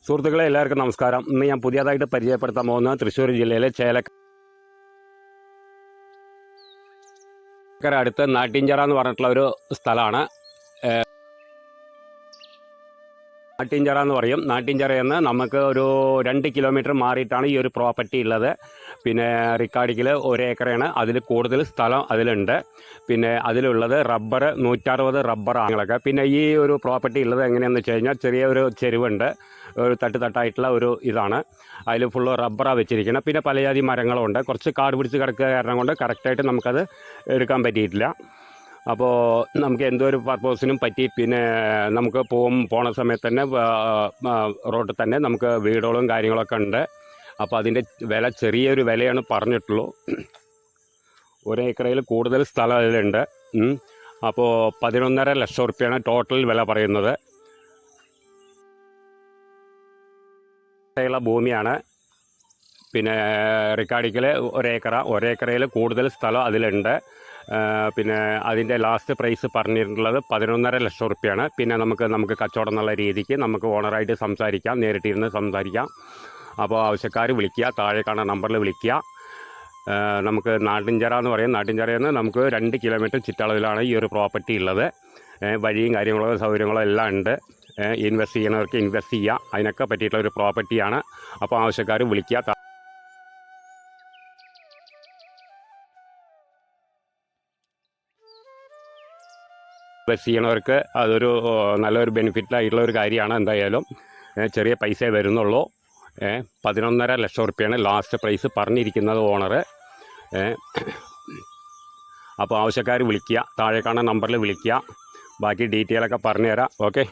സുഹൃത്തുക്കളെ എല്ലാവർക്കും നമസ്കാരം. ഇന്ന് ഞാൻ പുതിയതായിട്ട് പരിചയപ്പെടുത്താൻ പോകുന്നത് തൃശ്ശൂർ ജില്ലയിലെ ചേലക്കര അടുത്ത് നാട്ടിൻചിറ എന്ന് പറഞ്ഞിട്ടുള്ള ഒരു സ്ഥലമാണ്. നാട്ടിൻചിറ എന്ന് പറയും. നാട്ടിൻചിറയിൽ നിന്ന് നമുക്ക് ഒരു 2 കിലോമീറ്റർ മാറിയിട്ടാണ് ഈ ഒരു പ്രോപ്പർട്ടി ഉള്ളത്. പിന്നെ റിക്കാർഡിക്കിൽ 1 ഏക്കറാണ്. അതിൽ കൂടുതൽ സ്ഥലം അതിലുണ്ട്. പിന്നെ അതിലുള്ളത് റബ്ബർ 160 റബ്ബർ ആണുങ്ങളൊക്കെ. പിന്നെ ഈ ഒരു പ്രോപ്പർട്ടി ഉള്ളത് എങ്ങനെയാണെന്ന് വെച്ച് കഴിഞ്ഞാൽ ചെറിയൊരു ചെരുവുണ്ട്, ഒരു തട്ടായിട്ടുള്ള ഒരു ഇതാണ്. അതിൽ ഫുള്ള് റബ്ബറാണ് വെച്ചിരിക്കുന്നത്. പിന്നെ പലജാതി മരങ്ങളുണ്ട്. കുറച്ച് കാട് പിടിച്ച് കിടക്കുക കാരണം കൊണ്ട് കറക്റ്റായിട്ട് നമുക്കത് എടുക്കാൻ പറ്റിയിട്ടില്ല. അപ്പോൾ നമുക്ക് എന്തോ ഒരു പർപ്പസിനും പറ്റി. പിന്നെ നമുക്ക് പോണ സമയത്ത് തന്നെ റോഡിൽ തന്നെ നമുക്ക് വീടുകളും കാര്യങ്ങളൊക്കെ ഉണ്ട്. അപ്പോൾ അതിൻ്റെ വില ചെറിയൊരു വിലയാണ് പറഞ്ഞിട്ടുള്ളൂ. 1 ഏക്കറയിൽ കൂടുതൽ സ്ഥലം അതിലുണ്ട്. അപ്പോൾ 11.5 ലക്ഷം റുപ്യയാണ് ടോട്ടൽ വില പറയുന്നത്. ഭൂമിയാണ്. പിന്നെ റിക്കാർഡിക്കൽ 1 ഏക്കറയിൽ കൂടുതൽ സ്ഥലം അതിലുണ്ട്. പിന്നെ അതിൻ്റെ ലാസ്റ്റ് പ്രൈസ് പറഞ്ഞിട്ടുള്ളത് 11.5 ലക്ഷം റുപ്യയാണ്. പിന്നെ നമുക്ക് കച്ചവടം എന്നുള്ള രീതിക്ക് നമുക്ക് ഓണറായിട്ട് സംസാരിക്കാം, നേരിട്ടിരുന്ന് സംസാരിക്കാം. അപ്പോൾ ആവശ്യക്കാർ വിളിക്കുക, താഴെ കാണുന്ന നമ്പറിൽ വിളിക്കുക. നമുക്ക് നാട്ടിൻചിറ എന്ന് പറയും. നാട്ടിൻചിറയിൽ നിന്ന് നമുക്ക് 2 കിലോമീറ്റർ ചുറ്റളവിലാണ് ഈ ഒരു പ്രോപ്പർട്ടി ഉള്ളത്. വഴിയും കാര്യങ്ങളോ സൗകര്യങ്ങളോ എല്ലാം ഉണ്ട്. ഇൻവെസ്റ്റ് ചെയ്യണവർക്ക് ഇൻവെസ്റ്റ് ചെയ്യുക, അതിനൊക്കെ പറ്റിയിട്ടുള്ള ഒരു പ്രോപ്പർട്ടിയാണ്. അപ്പോൾ ആവശ്യക്കാർ വിളിക്കുക. ഇൻവെസ്റ്റ് ചെയ്യണവർക്ക് അതൊരു നല്ലൊരു ബെനിഫിറ്റായിട്ടുള്ള ഒരു കാര്യമാണ്. എന്തായാലും ചെറിയ പൈസ വരുന്നുള്ളൂ. 11.5 ലക്ഷം റുപ്യയാണ് ലാസ്റ്റ് പ്രൈസ് പറഞ്ഞിരിക്കുന്നത് ഓണർ. അപ്പോൾ ആവശ്യക്കാർ വിളിക്കുക, താഴെ കാണുന്ന നമ്പറിൽ വിളിക്കുക. ബാക്കി ഡീറ്റെയിലൊക്കെ പറഞ്ഞുതരാം. ഓക്കെ.